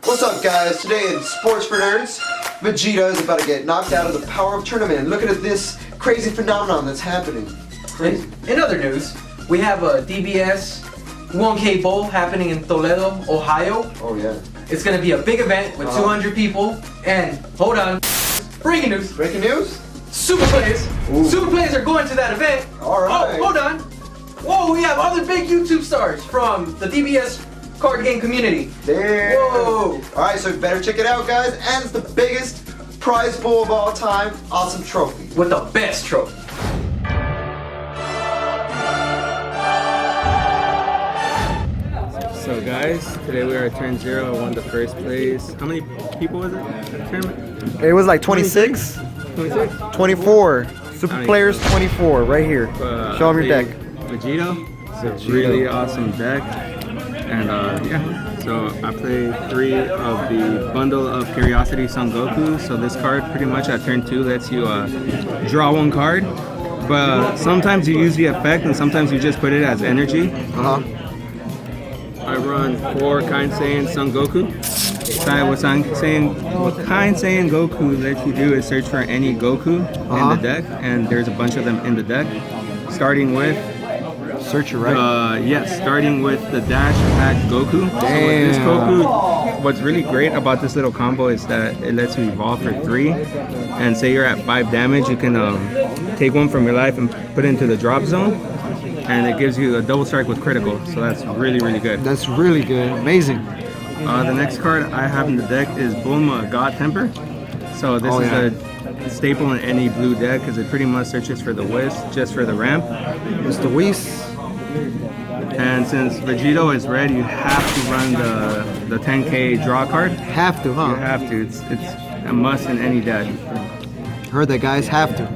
What's up, guys? Today in Sports for Nerds, Vegito is about to get knocked out of the Power of Tournament. Look at this crazy phenomenon that's happening. Crazy. In other news, we have a DBS 1K Bowl happening in Toledo, Ohio. Oh yeah. It's gonna be a big event with 200 people. And hold on, breaking news. Breaking news? Super players. Ooh. Super players are going to that event. All right. Oh, hold on. Whoa, we have other big YouTube stars from the DBS card game community. Damn. Whoa. Alright, so you better check it out, guys. And it's the biggest prize pool of all time. Awesome trophy. With the best trophy. So guys, today we are at turn 0. I won the first place. How many people was it? Tournament? It was like 26? 26? 24. Super players 24, right here. Show them your deck. Vegito. It's a really awesome deck. And yeah, so I played 3 of the bundle of Curiosity Son Goku. So this card pretty much at turn 2 lets you draw 1 card. But sometimes you use the effect and sometimes you just put it as energy. I run 4 Kind Saiyan Son Goku. What Kind Saiyan Goku lets you do is search for any Goku in the deck, and there's a bunch of them in the deck. Starting with Search your right. yes, starting with the Dash Pack Goku. Damn. So with this Goku, what's really great about this little combo is that it lets you evolve for 3. And say you're at 5 damage, you can take 1 from your life and put it into the drop zone. And it gives you a double strike with critical. So that's really, really good. That's really good. Amazing. The next card I have in the deck is Bulma God Temper. So this is a staple in any blue deck because it pretty much searches for the Whisk just for the ramp. Mr. Whisk. And since Vegito is red, you have to run the 10k draw card. Have to, huh? You have to. It's a must in any deck. Heard that, guys. Have to.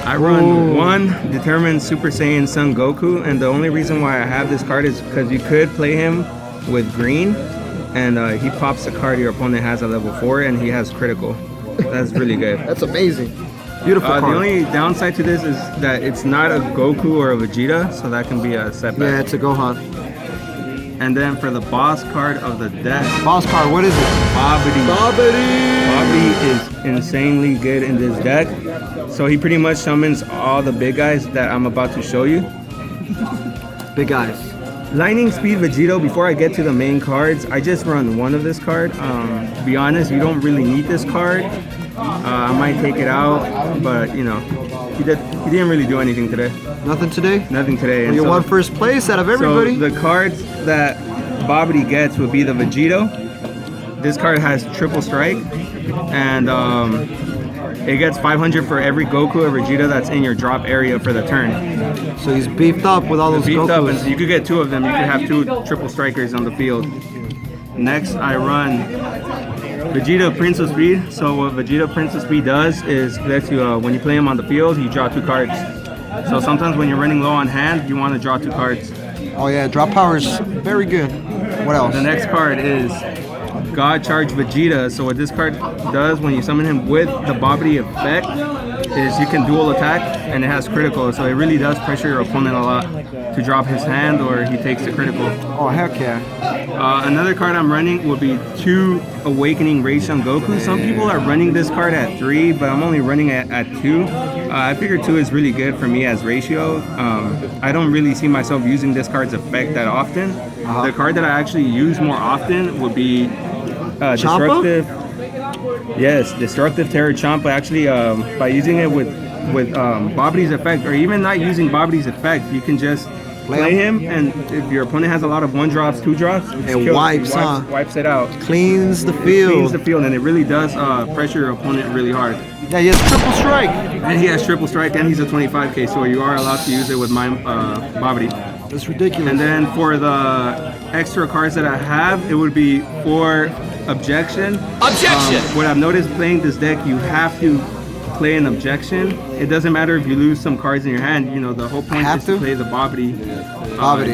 I run 1 determined Super Saiyan Son Goku, and the only reason why I have this card is because you could play him with green, and he pops the card your opponent has at level 4, and he has critical. That's really good. That's amazing. Beautiful card. The only downside to this is that it's not a Goku or a Vegeta, so that can be a setback. Yeah, it's a Gohan. And then for the boss card of the deck, Boss card, what is it? BABIDI. BABIDI is insanely good in this deck. So he pretty much summons all the big guys that I'm about to show you. Big guys. Lightning Speed Vegito, before I get to the main cards, I just run 1 of this card. To be honest, you don't really need this card. I might take it out, but you know, he didn't really do anything today. Nothing today? Nothing today. Well, you won first place out of everybody. So the cards that BABIDI gets would be the Vegito. This card has triple strike, and it gets 500 for every Goku or Vegeta that's in your drop area for the turn. So he's beefed up with all those beefed Gokus. Up, and you could get 2 of them. You could have 2 triple strikers on the field. Next, I run Vegeta Prince of Speed. So what Vegeta Prince of Speed does is lets you, when you play him on the field, you draw 2 cards. So sometimes when you're running low on hand, you want to draw 2 cards. Oh yeah, drop power is very good. What else? The next card is God Charge Vegeta. So what this card does when you summon him with the BABIDI effect is you can dual attack and it has critical. So it really does pressure your opponent a lot to drop his hand or he takes the critical. Oh heck yeah. Another card I'm running would be 2 Awakening Rei-Shun Goku. Some people are running this card at 3, but I'm only running it at 2. I figure 2 is really good for me as ratio. I don't really see myself using this card's effect that often. The card that I actually use more often would be Destructive. Yes, Destructive Terror Champa. Actually, by using it with BABIDI's effect, or even not using BABIDI's effect, you can just play him, and if your opponent has a lot of 1-drops, 2-drops, it wipes it out. Cleans the field. Cleans the field, and it really does pressure your opponent really hard. Yeah, he has triple strike. And he has triple strike, and he's a 25k, so you are allowed to use it with my BABIDI. That's ridiculous. And then for the extra cards that I have, it would be for Objection. What I've noticed playing this deck, you have to play an Objection. It doesn't matter if you lose some cards in your hand. You know, the whole point is to play the BABIDI.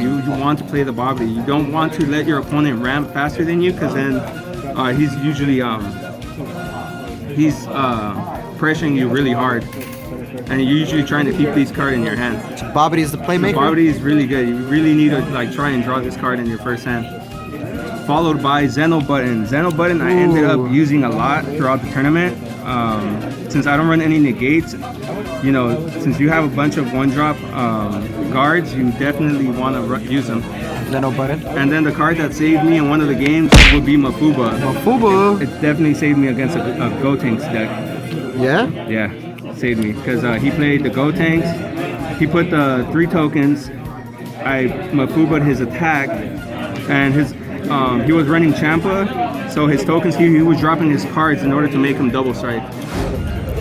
You want to play the BABIDI. You don't want to let your opponent ramp faster than you, because then he's usually pressuring you really hard. And you're usually trying to keep these cards in your hand. So BABIDI is the playmaker? So BABIDI is really good. You really need to try and draw this card in your first hand. followed by Zeno Button. Zeno Button I ended up using a lot throughout the tournament. Since I don't run any negates, you know, since you have a bunch of one-drop guards, you definitely want to use them. Zeno Button. And then the card that saved me in one of the games would be Mafuba. Mafuba? It definitely saved me against a Gotenks deck. Yeah? Yeah, saved me because he played the Gotenks. He put the 3 tokens. I Mafuba'd his attack, and his he was running Champa, so his tokens he was dropping his cards in order to make him double strike.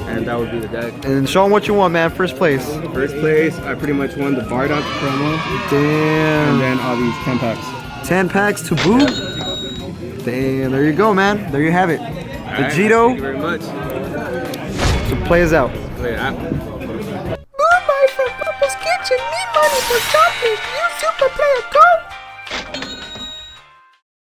And that would be the deck. And show them what you want, man. First place. First place, I pretty much won the Bardock promo. Damn. And then all these 10 packs. 10 packs to boot. Damn, there you go, man. There you have it. Vegito. Thank you very much. So play us out. Goodbye from Papa's Kitchen. Need money for shopping. You super player code.